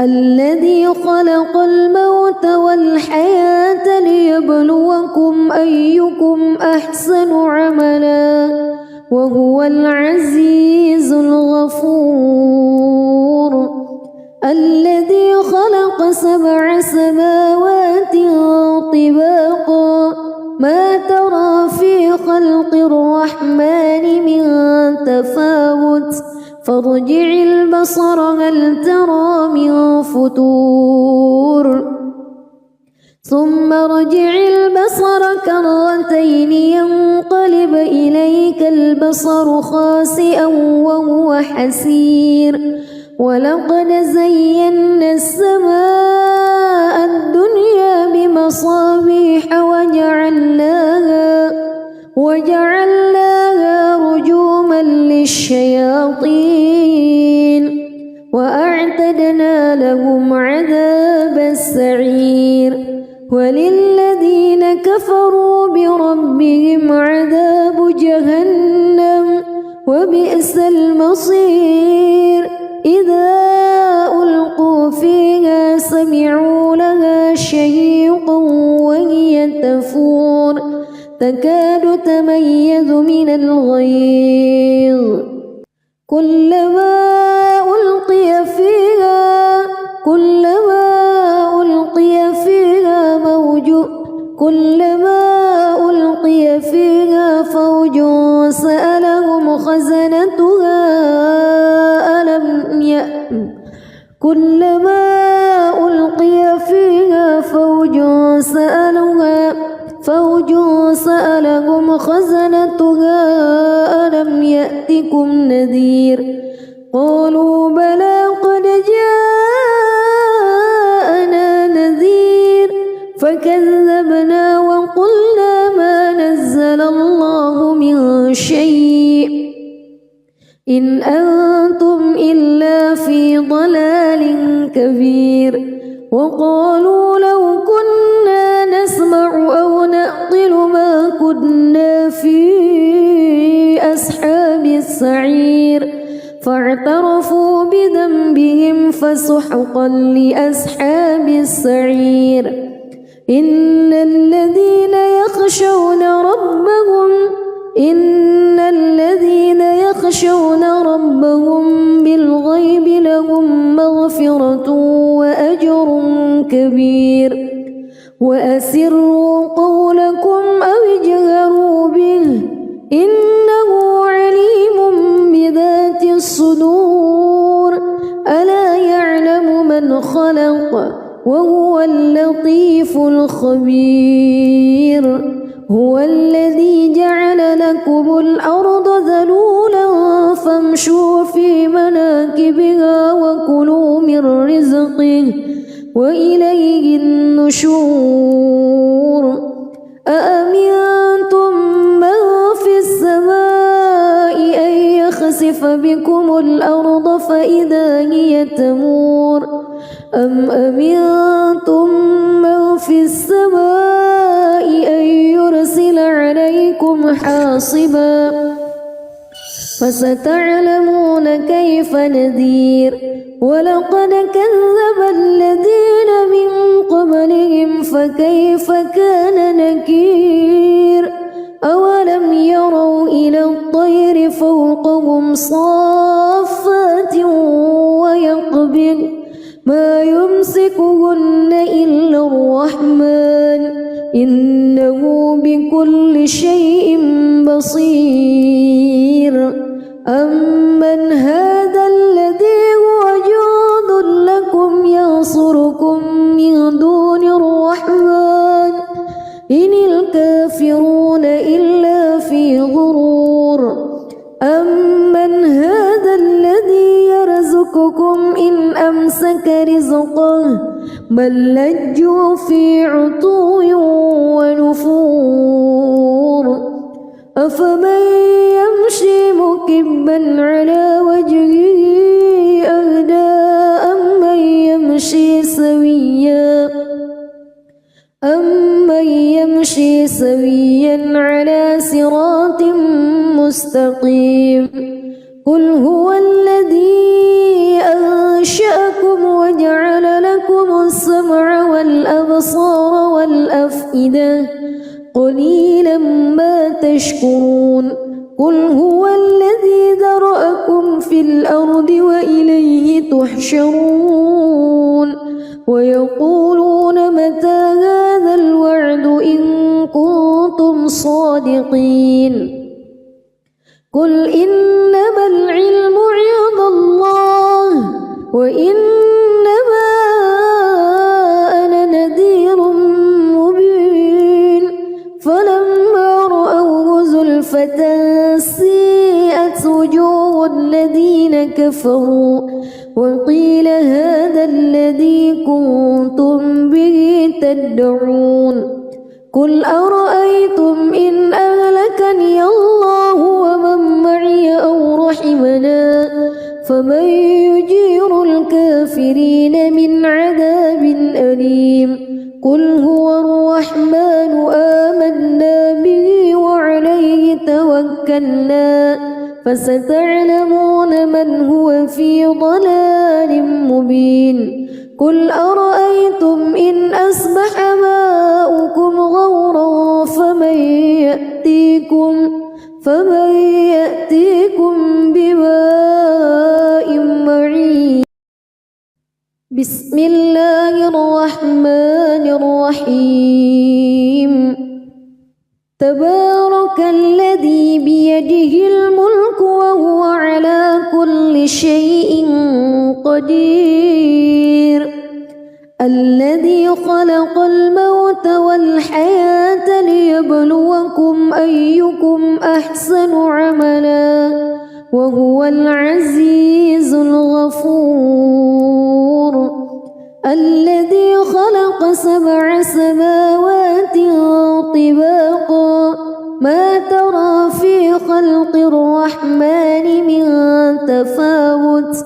الذي خلق الموت والحياة ليبلوكم أيكم أحسن عملا وهو العزيز الغفور الذي خلق 7 سماوات طباقا ما ترى في خلق الرحمن من تفاوت فارجع البصر هل ترى من فتور ثم ارجع البصر كرتين ينقلب إليك البصر خاسئا وهو حسير ولقد زينا السماء الدنيا بمصابيح وجعلناها رجوما للشياطين وأعتدنا لهم عذاب السعير وللذين كفروا بربهم عذاب جهنم وبئس المصير إذا ألقوا فيها سمعوا لها شهيقا وهي تفور تكاد تميز من الغيظ كلما ألقي فيها فوج سألهم خزنتها كلما ألقي فيها فوج سألهم خزنتها ألم يأتكم نذير قالوا بلى قد جاءنا نذير فكذبنا وقلنا ما نزل الله من شيء إن أنتم إلا في ضلال كبير وقالوا لو كنا نسمع أو نعقل ما كنا في أصحاب السعير فاعترفوا بذنبهم فسحقا لأصحاب السعير إن الذين يخشون ربهم بالغيب لهم مغفرة كبير وأسروا قولكم أو اجهروا به إنه عليم بذات الصدور ألا يعلم من خلق وهو اللطيف الخبير هو الذي جعل لكم الأرض ذلولا فامشوا في مناكبها وكلوا من رزقه وإليه النشور أأمنتم من في السماء أن يخسف بكم الأرض فإذا هي تمور أم أمنتم من في السماء أن يرسل عليكم حاصبا فستعلمون كيف نذير ولقد كذب الذين من قبلهم فكيف كان نكير أولم يروا إلى الطير فوقهم صافات ويقبض ما يمسكهن إلا الرحمن إنه بكل شيء بصير أمن هذا الذي هو جند لكم ينصركم من دون الرحمن إن الكافرون إلا في غرور أمن هذا الذي يرزقكم إن أمسك رزقه بل لجوا في عتو ونفور أفمن يمشي مكبا على وجهه أهدى أمن يمشي سويا على صراط مستقيم قل هو الذي أنشأكم وجعل لكم السمع والأبصار والأفئدة قليلا ما تشكرون قل هو الذي ذرأكم في الأرض وإليه تحشرون ويقولون متى هذا الوعد إن كنتم صادقين قل إنما العلم عند الله وإنما أنا نذير مبين فلما رأوه زلفة سيئت وجوه الذين كفروا وقيل هذا الذي كنتم به تدعون قل أرأيتم إن أهلكني الله ومن معي أو رحمنا فمن يجير الكافرين من عذاب أليم قل هو الرحمن آمنا به وعليه توكلنا فستعلمون من هو في ضلال مبين قل أرأيتم إن أصبح ماؤكم غورا فمن يأتيكم بماء معين بسم الله الرحمن الرحيم تبارك الذي بيده الملك وهو على كل شيء قدير الذي خلق الموت والحياة ليبلوكم أيكم أحسن عملا وهو العزيز الغفور الذي خلق 7 سماوات طباقا ما ترى في خلق الرحمن من تفاوت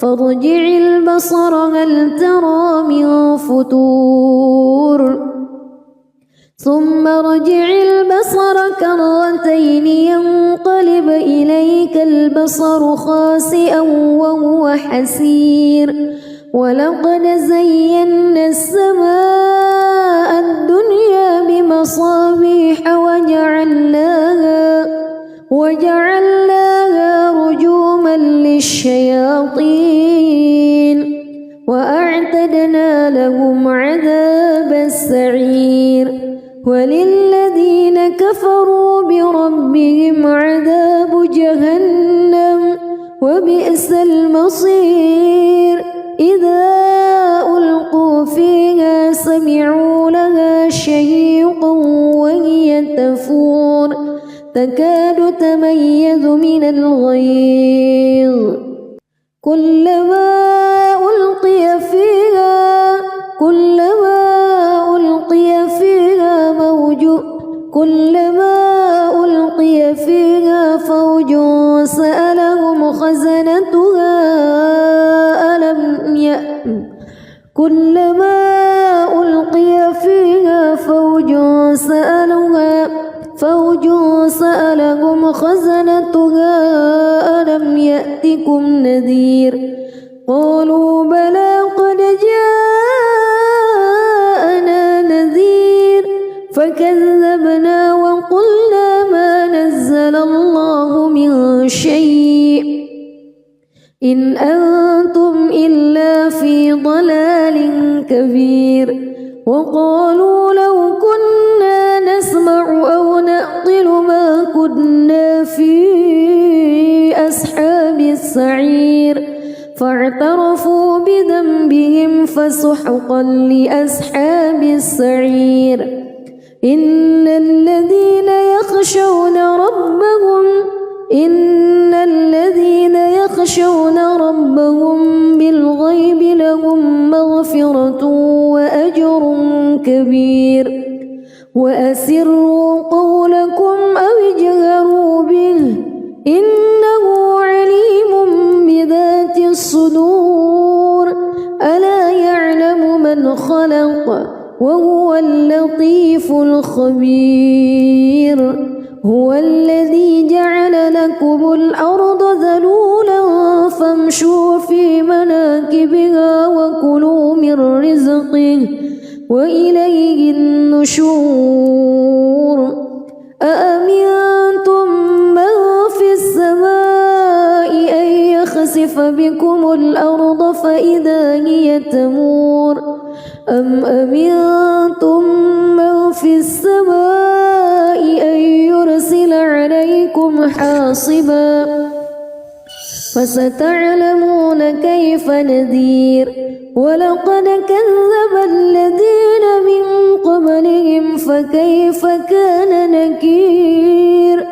فارجع البصر هل ترى من فتور ثم ارجع البصر كرتين ينقلب إليك البصر خاسئا وهو حسير ولقد زينا السماء الدنيا بمصابيح وجعلناها رجوما للشياطين وأعتدنا لهم عذابا وللذين كفروا بربهم عذاب جهنم وبئس المصير إذا ألقوا فيها سمعوا لها شهيقا وهي تفور تكاد تميز من الغيظ كلما ألقي فيها فوج سألهم خزنتها ألم يأتكم نذير قالوا بلى قد جاءنا نذير فكذبنا وقلنا ما نزل الله من شيء إن أنتم إلا في ضلال كبير وقالوا لو كنا نسمع أو نعقل ما كنا في أصحاب السعير فاعترفوا بذنبهم فسحقا لأصحاب السعير إن الذين يخشون ربهم بالغيب لهم مغفرة وأجر كبير وأسروا قولكم أو اجهروا به إنه عليم بذات الصدور ألا يعلم من خلق وهو اللطيف الخبير هو الذي جعل لكم الأرض ذلولا فامشوا في مناكبها وكلوا من رزقه وإليه النشور أأمنتم من في السماء أن يخسف بكم الأرض فإذا هي تمور أم أمنتم من في السماء أن يرسل عليكم حاصبا فستعلمون كيف نذير ولقد كذب الذين من قبلهم فكيف كان نكير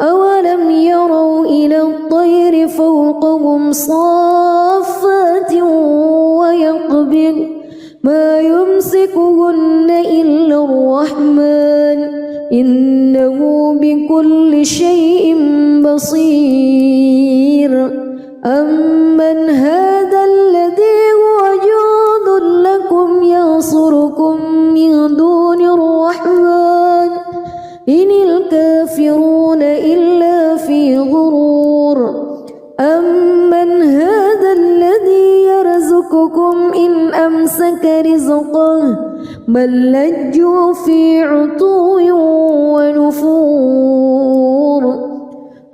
أولم يروا إلى الطير فوقهم صافات ويقبض ما يمسكهن إلا الرحمن إنه بكل شيء بصير أمن هذا الذي هو جند لكم ينصركم من دون الرحمن إن الكافرون إلا في غرور أمن هذا الذي يرزقكم إن أمسك رزقه بل لجوا في عتو ونفور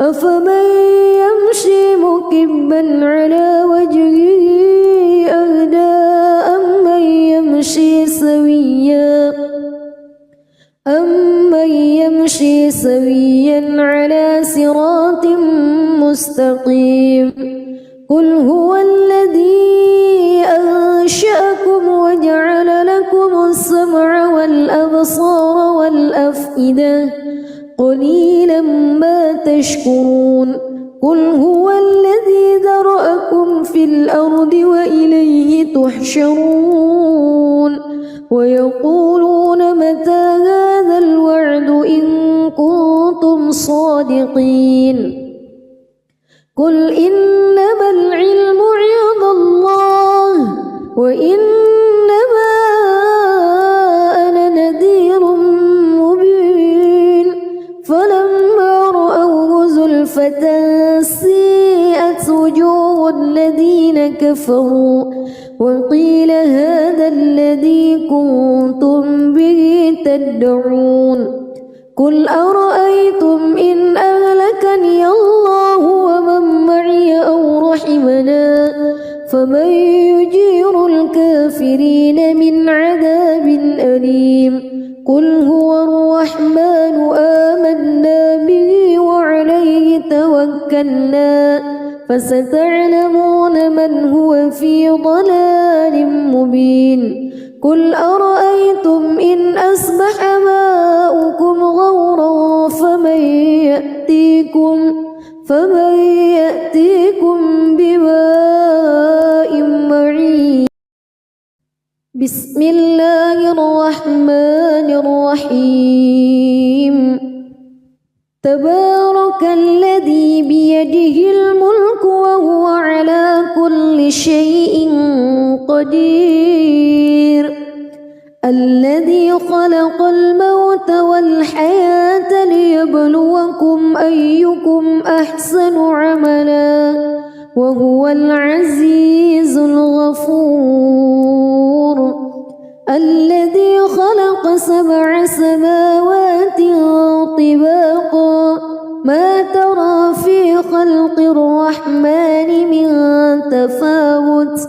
أفمن يمشي مكبا على وجهه أهدى أمن يمشي سويا على صراط مستقيم قل هو الذي أنشأكم وجعل لكم السمع والأبصار والأفئدة قليلا ما تشكرون قل هو الذي ذرأكم في الأرض وإليه تحشرون ويقولون متى هذا الوعد إن كنتم صادقين قل إنما العلم عند الله وإنما أنا نذير مبين فلما رأوه زلفة سيئت وجوه الذين كفروا وقيل هذا الذي كنتم به تدعون قل أرأيتم إن أهلكني الله ومن معي أو رحمنا فمن يجير الكافرين من عذاب أليم قل هو الرحمن آمنا به وعليه توكلنا فستعلمون من هو في ضلال مبين قل أرأيتم إن أصبح ماؤكم غورا فمن يأتيكم بماء معين بسم الله الرحمن الرحيم تبارك الذي بيده الملك وهو على كل شيء قدير الذي خلق الموت والحياة ليبلوكم أيكم أحسن عملا وهو العزيز الغفور الذي خلق 7 سماوات طباقا ما ترى في خلق الرحمن من تفاوت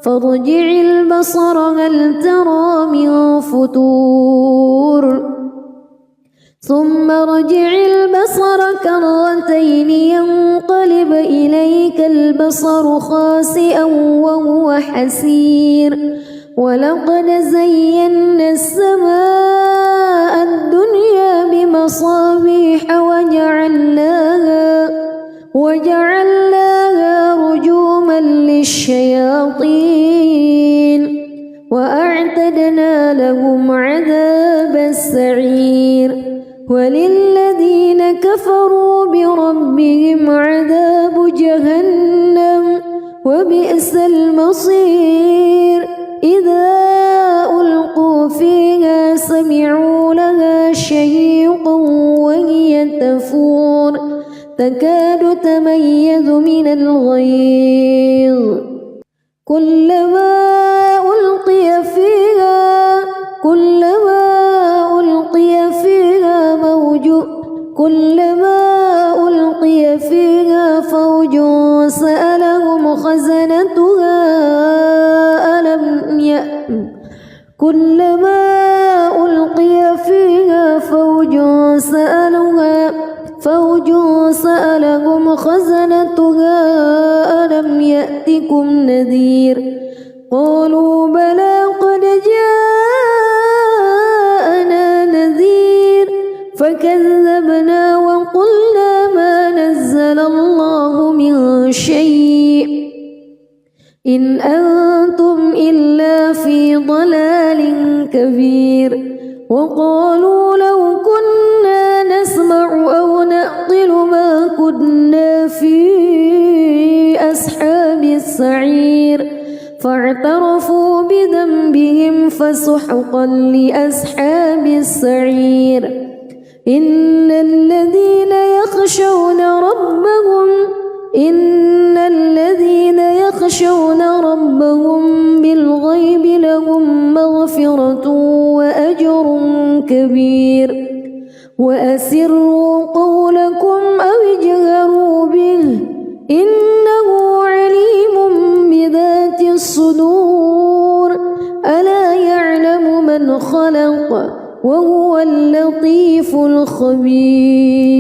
فارجع البصر هل ترى من فطور ثم ارجع البصر كرتين ينقلب إليك البصر خاسئا وهو حسير ولقد زينا السماء الدنيا بمصابيح وجعلناها رجوما للشياطين وأعتدنا لهم عذاب السعير وللذين كفروا بربهم عذاب جهنم وبئس المصير إذا ألقوا فيها سمعوا لها شهيقا وهي تفور تكاد تميز من الغيظ كلما ألقي فيها فوج سألهم خزنتها كلما ألقي فيها فوج سألهم خزنتها ألم يأتكم نذير قالوا بلى قد جاءنا نذير فكذبنا وقلنا ما نزل الله من شيء إن أنتم إلا في ضلال كبير وقالوا لو كنا نسمع أو نعقل ما كنا في أصحاب السعير فاعترفوا بذنبهم فسحقا لأصحاب السعير إن الذين يخشون ربهم بالغيب لهم مغفرة وأجر كبير وأسروا قولكم أو اجهروا به إنه عليم بذات الصدور ألا يعلم من خلق وهو اللطيف الخبير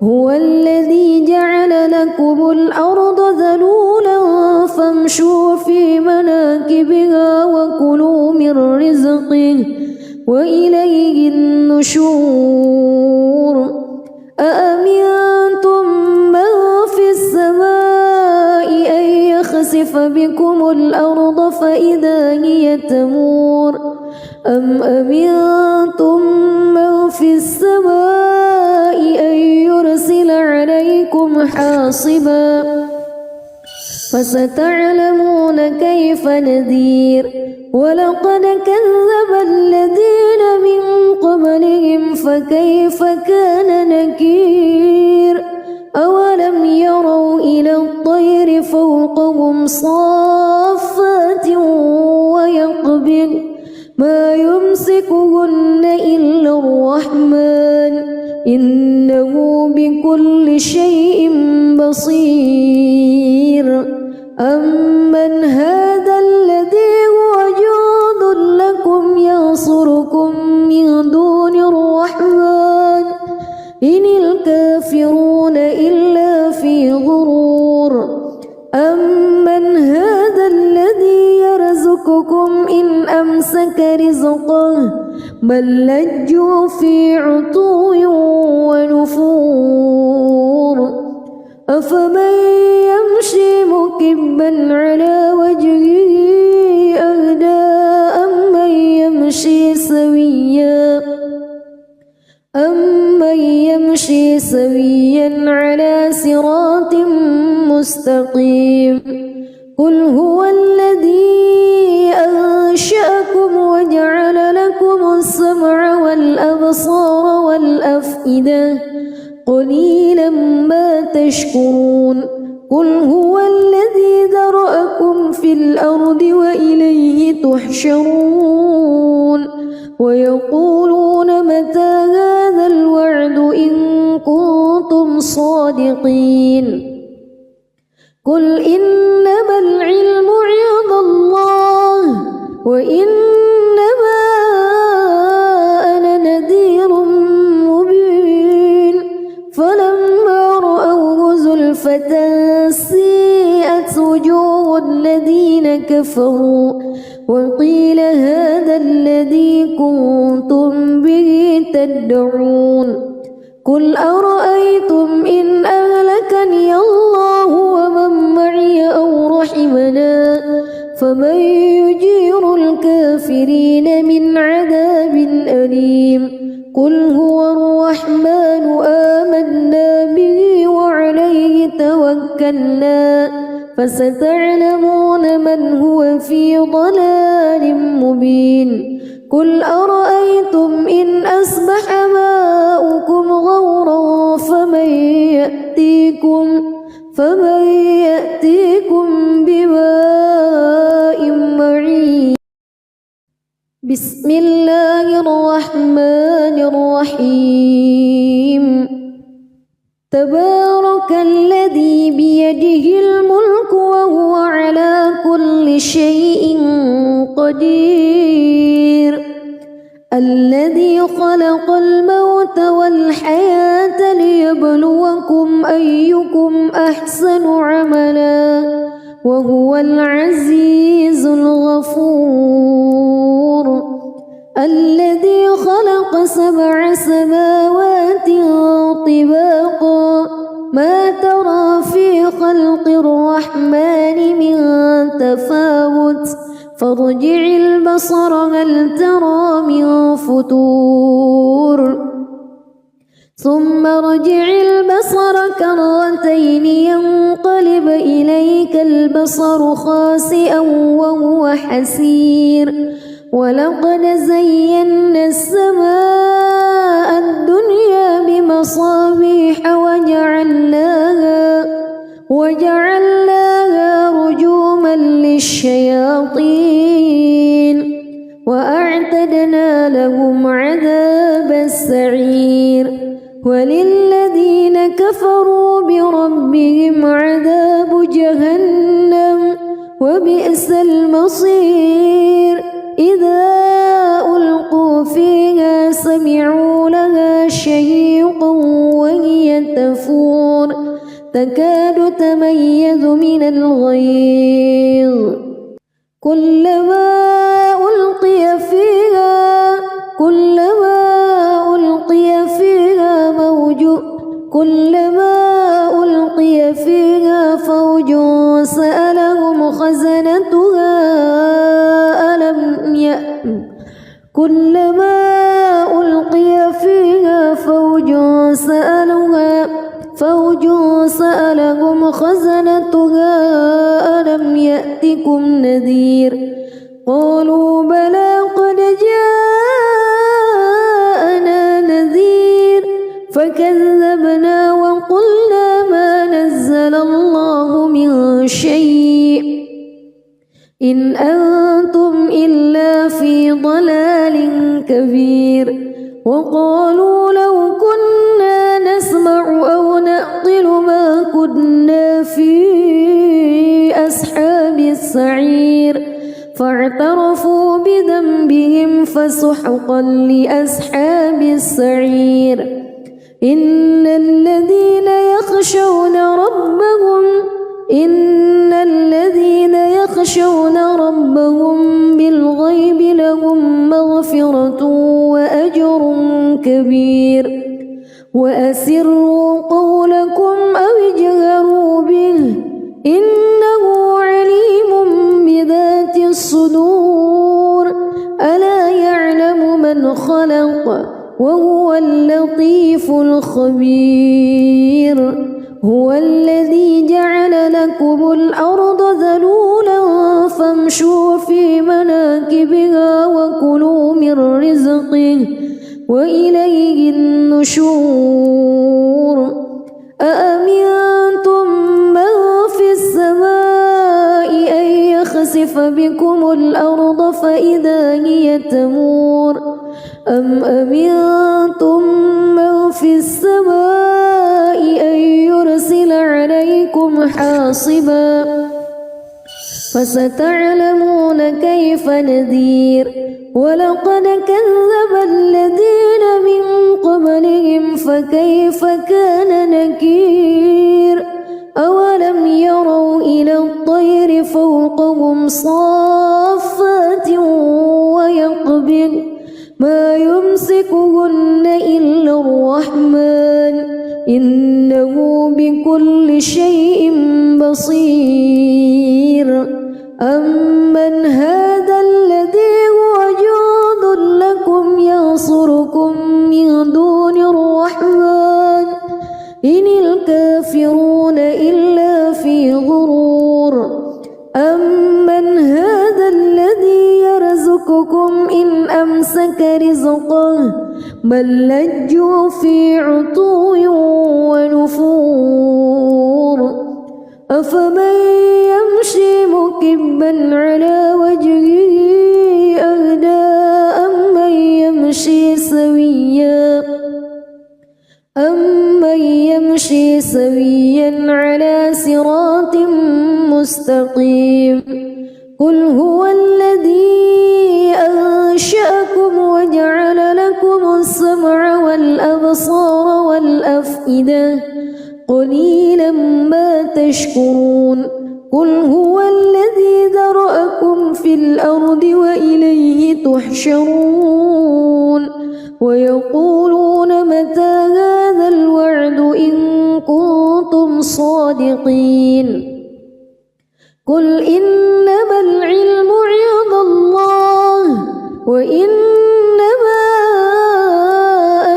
هو الذي جعل لكم الأرض ذلولا فامشوا في مناكبها وكلوا من رزقه وإليه النشور أأمنتم من في السماء أن يخسف بكم الأرض فإذا هي تمور أم أمنتم من في السماء أن يرسل عليكم حاصبا فستعلمون كيف نذير ولقد كذب الذين من قبلهم فكيف كان نكير أولم يروا إلى الطير فوقهم صافات ويقبض ما يمسكهن إلا الرحمن إنه بكل شيء بصير أمن هذا الذي هو جند لكم ينصركم من دون الرحمن الكافرون إلا في غرور أمن هذا الذي يرزقكم إن أمسك رزقه بل لجوا في عتو ونفور أفمن يمشي مكبا على وجهه أهدى أمن يمشي سويا على صراط مستقيم قل هو الذي أنشأكم وجعل لكم السمع والأبصار والأفئدة قليلا ما تشكرون قل هو الذي ذرأكم في الأرض وإليه تحشرون ويقولون متى هذا الوعد إن كنتم صادقين قل إنما العلم عند الله وإنما أنا نذير مبين فلما رأوه زلفة سيئت وجوه الذين كفروا وقيل هذا الذي كنتم به تدعون قل أرأيتم إن أهلكني الله ومن معي أو رحمنا فمن يجير الكافرين من عذاب أليم قل هو الرحمن آمنا به وعليه توكلنا فستعلمون من هو في ضلال مبين قل أرأيتم إن أصبح ماؤكم غورا فمن يأتيكم بماء معين بسم الله الرحمن الرحيم تبارك الذي بيده الملك وهو على كل شيء قدير الذي خلق الموت والحياة ليبلوكم أيكم أحسن عملا وهو العزيز الغفور الذي خلق 7 سماوات طباقا ما ترى في خلق الرحمن من تفاوت فارجع البصر هل ترى من فتور ثم ارجع البصر كرتين ينقلب إليك البصر خاسئا وهو حسير ولقد زينا السماء الدنيا بمصابيح وجعلناها رجوما للشياطين وأعتدنا لهم عذاب السعير وللذين كفروا بربهم عذاب جهنم وبئس المصير إذا ألقوا فيها سمعوا لها شهيقا وهي تفور تكاد تميز من الغيظ كلما ألقي فيها فوج سألهم خزنتها ألم يأتكم نذير قالوا بلى قد جاءنا نذير فكذبنا وقلنا ما نزل الله من شيء إن أنتم إلا في ضلال كبير وقالوا لو كنا نسمع أو نعقل ما كنا في أصحاب السعير فاعترفوا بذنبهم فسحقا لأصحاب السعير إن هو الذي جعل لكم الأرض ذلولا فامشوا في مناكبها وكلوا من رزقه وإليه النشور أأمنتم من في السماء أن يخسف بكم الأرض فإذا هي تمور أم أمنتم من في السماء أن يرسل عليكم حاصبا فستعلمون كيف نذير ولقد كذب الذين من قبلهم فكيف كان نكير أولم يروا إلى الطير فوقهم صافات ويقبض ما يمسكهن إلا الرحمن إنه بكل شيء بصير أمن هذا الذي هو جند لكم ينصركم من دون الرحمن إن الكافرون إلا في غرور أمن هذا الذي يرزقكم إن أمسك رزقه بل لجوا في عتو ونفور أفمن يمشي مكبا على وجهه أهدى أمن يمشي سويا على صراط مستقيم قل هو الذي أنشأكم وجعل لكم السمع والأبصار والأفئدة قليلا ما تشكرون قل هو الذي ذرأكم في الأرض وإليه تحشرون ويقولون متى هذا الوعد إن كنتم صادقين قل إنما العلم عند الله وإنما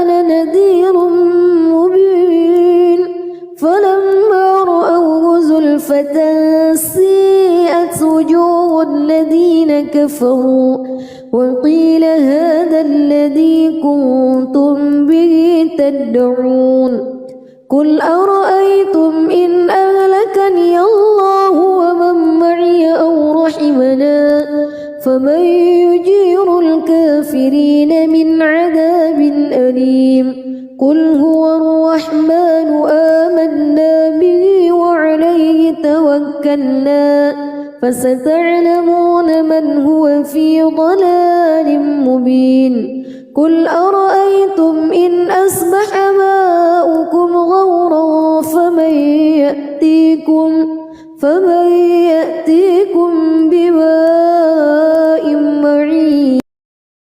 أنا نذير مبين فلما رأوه زلفة سيئت وجوه الذين كفروا وقيل هذا الذي كنتم به تدعون قل أرأيتم إن أهلكني الله ومن معي أو رحمنا فمن يجير الكافرين من عذاب أليم قل هو الرحمن آمنا به وعليه توكلنا فستعلمون من هو في ضلال مبين قل أرأيتم إن أصبح ماؤكم غورا فمن يأتيكم